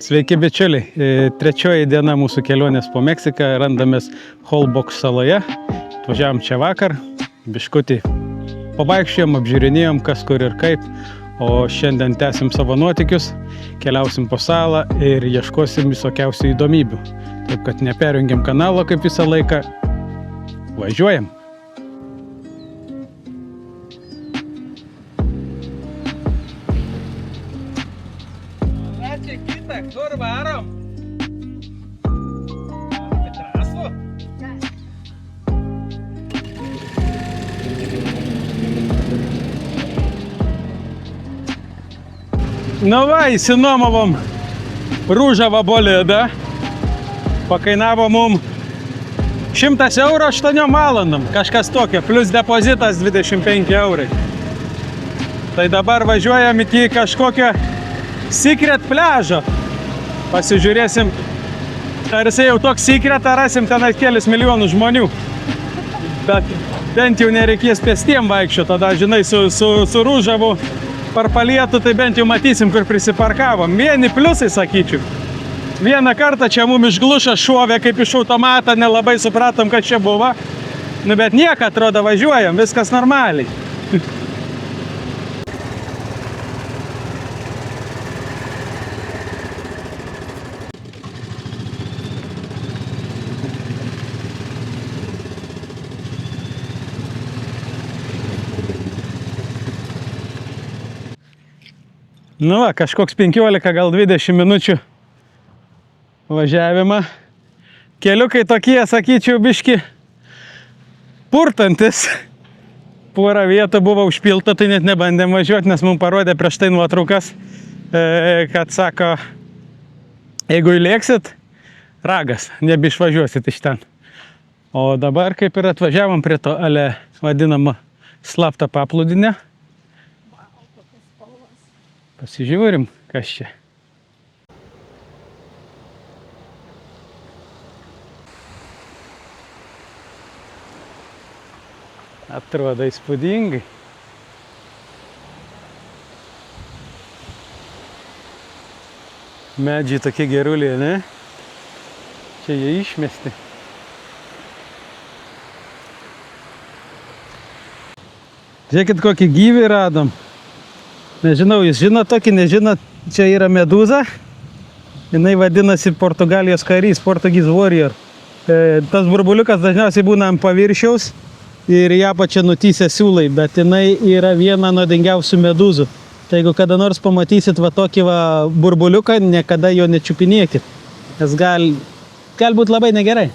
Sveiki bičiuliai, trečioji diena mūsų kelionės po Meksiką, randamės Holbox saloje, atvažiavom čia vakar, biškutį pavaikščiojom, apžiūrinėjom kas kur ir kaip, o šiandien tęsim savo nuotykius, keliausim po salą ir ieškosim visokiausių įdomybių. Taip kad neperjungiam kanalo kaip visą laiką, važiuojam. Kur varom? Trasų? Nu va, įsinuomavom rūžavą bolidą. Pakainavo mum 100 eurų 8 valandom, kažkas tokio, plus depozitas 25 eurai. Tai dabar važiuojam iki kažkokio secret pliažo. Pasižiūrėsim, ar jisai jau toks secret, ar rasim tenai kelis milijonus žmonių. Bet bent jau nereikės pėstiem vaikščioti, tada, žinai, su rūžavu parpalietu, tai bent jau matysim, kur prisiparkavom. Vieni pliusai, sakyčiau. Vieną kartą čia mum išglušas šovė kaip iš automatą, nelabai supratom, kad čia buvo. Nu, bet nieko, atrodo, važiuojam, viskas normaliai. Nu va, kažkoks 15, gal 20 minučių važiavimą. Keliukai tokie, sakyčiau, biški purtantis. Porą vietų buvo užpilta, tai net nebandėm važiuoti, nes mums parodė prieš tai nuotraukas, kad sako, jeigu įlėksit, ragas, nebeišvažiuosit iš ten. O dabar kaip ir atvažiavom prie to vadinamą slaptą paplūdinę. Pasižiūrim, kas čia. Atrodo įspūdingai. Medžiai tokie geruliai, ne? Čia jie išmesti. Žiūrėkit, kokį gyvį radom. Nežinau, jūs žinot tokį, nežinot, čia yra medūza. Jinai vadinasi Portugalijos karys, Portuguese warrior. Tas burbuliukas dažniausiai būna ant paviršiaus ir ją pačią nutįsia siūlai, bet jinai yra viena nuodingiausių medūzų. Tai jeigu kada nors pamatysit va tokį va burbuliuką, niekada jo nečiupinėkit, nes gali būt labai negerai.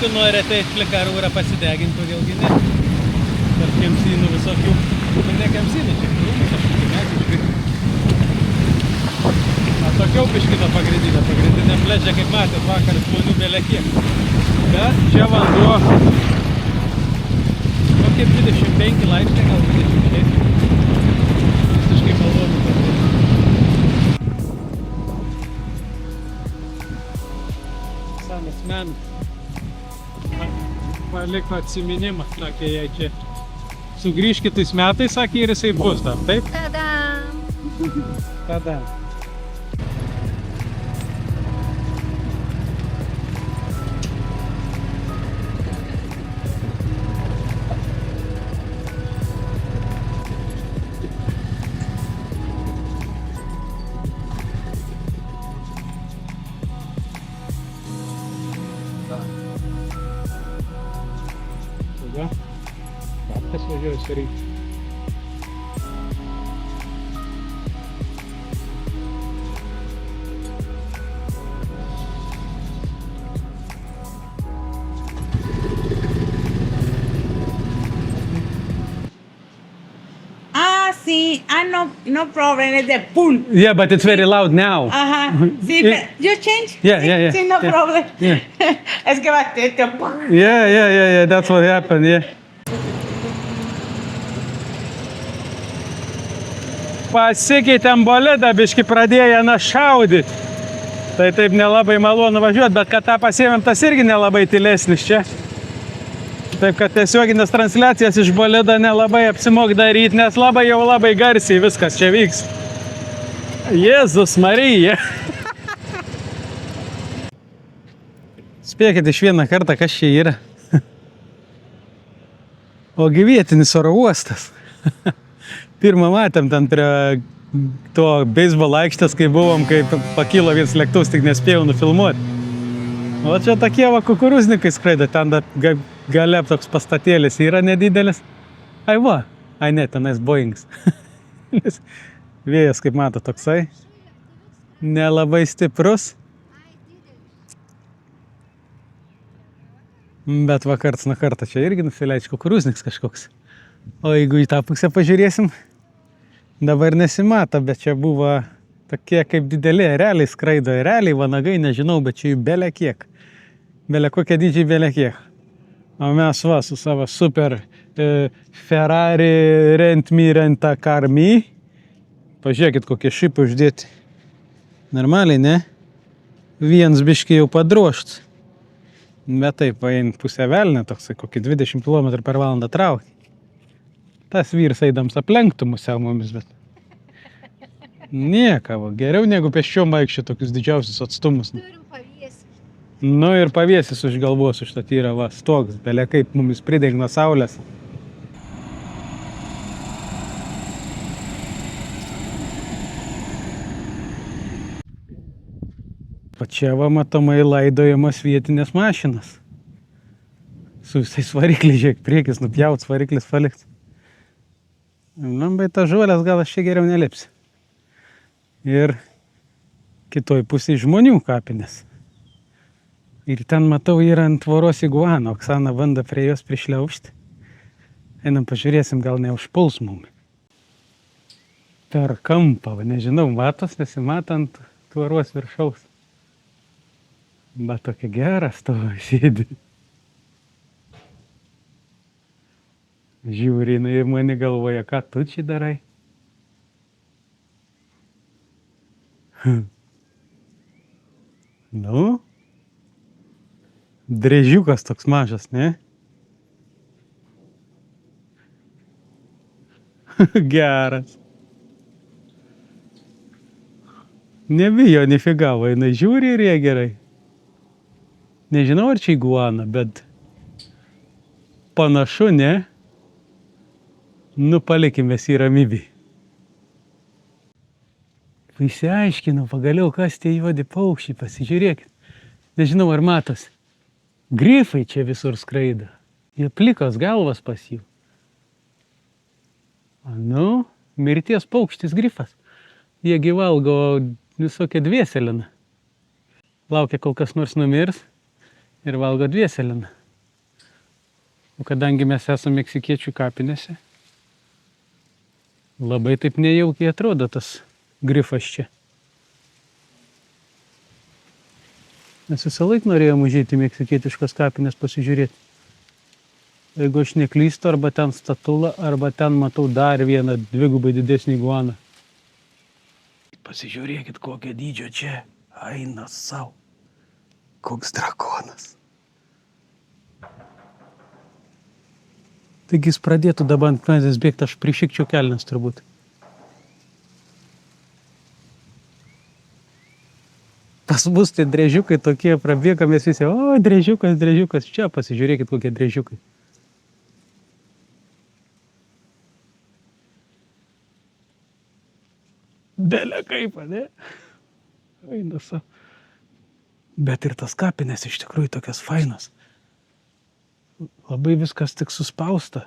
Aišku, nori ateit plikarūrą pasideginti, kodėlgi ne. Tarp kemsynų visokių. Ne kemsynų, čia krūmų kažkokių metiškai. Atokiau biškito pagrindinė pležė, kaip matėt, vakar žmonių belekiek. Bet čia vanduo kokie 25 laipsniai, gal 26. Visiškai malonu. Senas menas. Paliko atsiminimą, sakė jai čia. Sugrįž kitais metais, sakė, ir jisai bus dar, taip? Tada! Tada. Tada. Kaptas važiuoja suryti. Sí, no problem, it's the pool. Yeah, but it's very loud now. Sí, Yeah. you change? Yeah. Sí, no Yeah. problem. Yeah. Es que va Yeah, that's what happened, yeah. Pasikeitėm bolidą, biški pradėjo šaudyti. Tai taip nelabai malonu važiuoti, bet kad tą pasiėmėm, tas irgi nelabai tylesnis čia. Taip, kad tiesioginės transliacijas iš bolido nelabai apsimok daryti, nes labai garsiai viskas čia vyks. Jėzus Marija. Spėkit iš vieną kartą, kas čia yra. Ogi vietinis oro uostas. Pirmą matėm ten prie to beisbolo aikštės, kai buvom, kai pakilo vienas lėktuvas, tik nespėjau nufilmuoti. O čia tokie va kukurūznikai skraido, ten gale toks pastatėlis yra nedidelis. Ai va, ai ne, tenais Boeings. Vėjas, kaip mato, toksai. Nelabai stiprus. Bet va karts nuo karto čia irgi nusileidžia kukurūzniks kažkoks. O jeigu į tą pusę pažiūrėsim, dabar nesimato, bet čia buvo tokie kaip dideli ereliai skraido. Ereliai, vanagai, nežinau, bet čia jų belė kiek. Belė kokie dydžiai, belė kiek. O mes va su savo super Ferrari Rent a Car Me. Pažiūrėkit, kokie šipai uždėti. Normaliai, ne? Vienas biškiai jau padrošt. Bet taip, paėn pusę velnę, toksai kokį 20 km per valandą traukį. Tas vyras eidams aplenktų musiau mumis, bet nieka, va, geriau negu pėsčiom vaikščioti tokius didžiausius atstumus. Turim paviesi. Nu ir paviesis už galvos užtat yra, va, stogs, belė kaip mumis prideg nuo saulės. Va čia va matomai laidojamos vietinės mašinas. Su visais varikliais, žiūrėk, priekis nupjauts, variklis palikts. Nu, bet ta žuolės gal aš čia geriau nelipsiu. Ir kitoj pusėje žmonių kapinės. Ir ten matau yra ant tvoros iguana, Oksana bando prie jos prišliaužti. Einam pažiūrėsim, gal neužpuls mumi. Per kampą, va, nežinau, matos, nesimato ant tvoros viršaus. Bet tokia geras tavo sėdi. Žiūri, nu ir mane galvoja, ką tu čia darai? Nu, drežiukas toks mažas, ne? Geras. Nebijo, nefigavo, jinai žiūri ir jie gerai. Nežinau, ar čia iguana, bet panašu, ne? Nu, palikime į ramybį. Išsiaiškinau pagaliau, kas tie juodi paukščiai, pasižiūrėkit. Nežinau, ar matos. Grifai čia visur skraido. Jie plikos galvas pas jų. Nu, mirties paukštis grifas. Jie gi valgo visokią dvėseliną. Laukia, kol kas nors numirs. ir valgo dvieseliną. O kadangi mes esame meksikiečių kapinėse, labai taip nejaukiai atrodo tas grifas čia. Mes visą laiką norėjom užeiti į meksikietiškas kapinės pasižiūrėti. Jeigu aš neklystu, arba ten statula, arba ten matau dar vieną dvigubai didesnį iguaną. Pasižiūrėkit, kokio dydžio čia. Eina sau. Koks drakonas. Taigi jis pradėtų dabar ant manęs bėgti, aš prišikčiau kelnes turbūt. Pas mus tai driežiukai tokie prabėga, mes visi, o driežiukas, driežiukas, čia pasižiūrėkit kokie driežiukai. Belė kaip, ne? Eina sau. Bet ir tas kapinės iš tikrųjų tokias fainas. Labai viskas tik suspausta.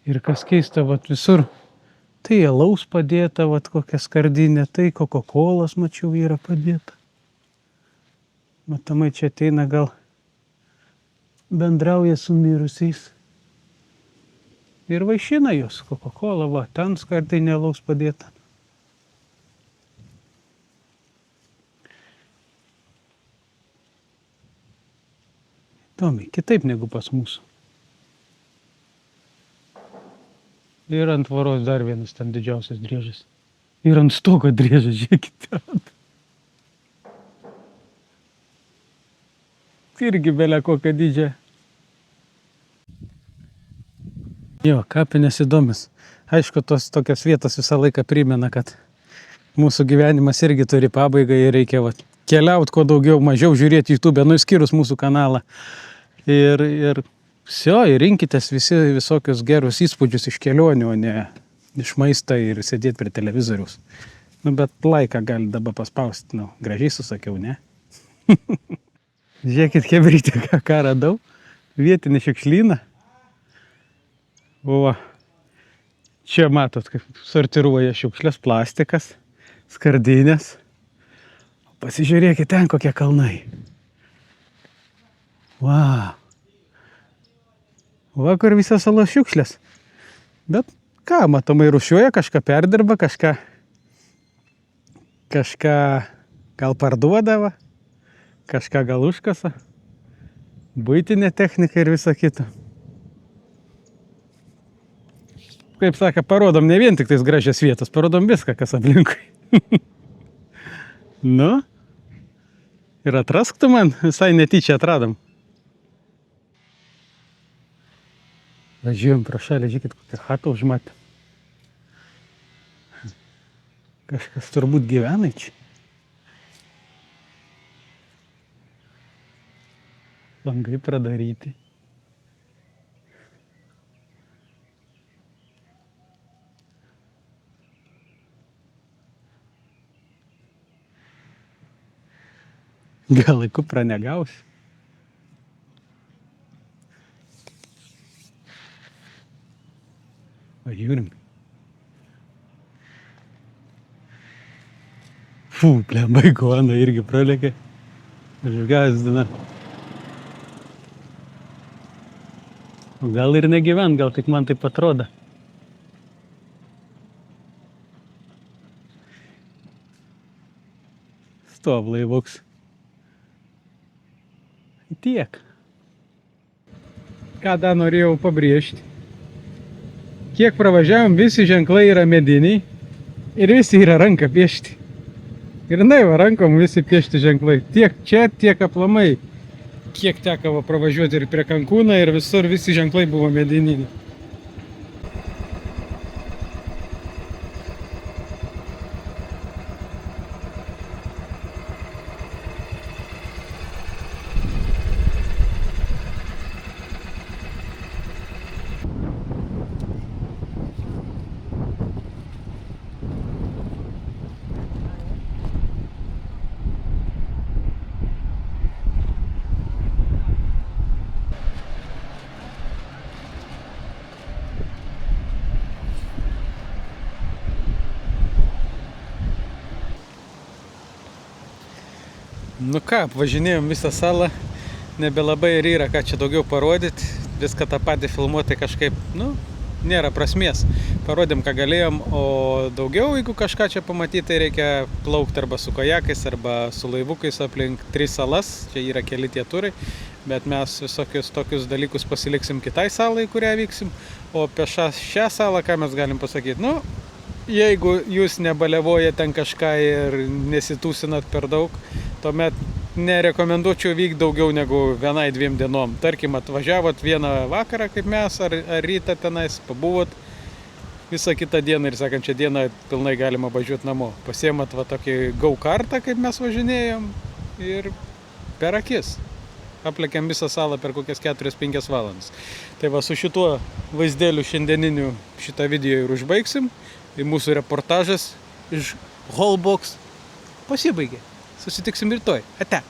Ir kas keista, vat visur, tai alaus padėta, vat kokia skardinė, tai Coca-Colas, mačiau, yra padėta. Matomai, čia ateina gal bendrauja su mirusiais. Ir vaišina jos Coca-Cola, va, ten skardinė alaus padėta. Įdomiai, kitaip negu pas mūsų. Ir ant tvoros dar vienas ten didžiausias driežas. Ir ant stogo driežas, žiūrėkite. Irgi belia kokią didžią. Jo, kapinės įdomis. Aišku, tos tokios vietos visą laiką primena, kad mūsų gyvenimas irgi turi pabaigą ir reikia keliauti kuo daugiau, mažiau žiūrėti YouTube, išskyrus mūsų kanalą. Ir rinkitės visokius gerus įspūdžius iš kelionių, o ne iš maisto ir sėdėti prie televizoriaus. Bet laiką gali dabar paspausti, gražiai susakiau, ne? Žiūrėkit, hebrytė, ką radau. Vietinį šiukšlyną. O, čia matot, kaip sortiruoja šiukšlės, plastikas, skardinės. Pasižiūrėkit ten, kokie kalnai. Wow. Va, kur visas salos šiukšlės. Bet ką, matomai rūšiuoja, kažką perdirba, kažką gal parduodava, kažką gal užkasa. Buitinė technika ir visa kita. Kaip sako, parodom ne vien tik tais gražias vietas, parodom viską, kas aplinkui. Nu, ir atrask tu man, visai netyčia atradom. Važiuojam pro šalį, žiūrėkit, kokią chatą užmatę. Kažkas turbūt gyvena čia. Langai pradaryti. Gal laiku pranegausi. Važiūrim. Blemba, iguana irgi pralėkė. Išgazdina. O gal ir negyvent, gal tik man taip atrodo. Stop, laivoks. Tiek. Ką dar norėjau pabrėžti. Kiek pravažiavom, visi ženklai yra mediniai ir visi yra ranka piešti. Ir va rankom visi piešti ženklai. Tiek čia, tiek aplamai. Kiek teko pravažiuoti ir prie Cancūno ir visur visi ženklai buvo mediniai. Nu ką, apvažinėjom visą salą, nebelabai ir yra ką čia daugiau parodyti, viską tą patį filmuoti kažkaip, nėra prasmės. Parodėm, ką galėjom, o daugiau, jeigu kažką čia pamatyti, tai reikia plaukti arba su kajakais, arba su laivukais aplink 3 salas, čia yra keli tie turai, bet mes visokius tokius dalykus pasiliksim kitai salai, kurią vyksim, o apie šią salą, ką mes galim pasakyti, jeigu jūs nebaliavojate ten kažką ir nesitūsinat per daug, tuomet nerekomenduočiau vykti daugiau negu 1-2 dienom. Tarkim, atvažiavot vieną vakarą kaip mes, ar rytą tenais, pabuvot visą kitą dieną ir sekančią dieną pilnai galima važiuoti namo. Pasiemat va tokį go-kartą, kaip mes važinėjom, ir per akis. Aplėkiam visą salą per kokias 4-5 valandas. Tai va, su šituo vaizdėliu šiandieniniu šitą video ir užbaigsim. Tai mūsų reportažas iš Holbox pasibaigė. Susitiksim rytoj. Ate.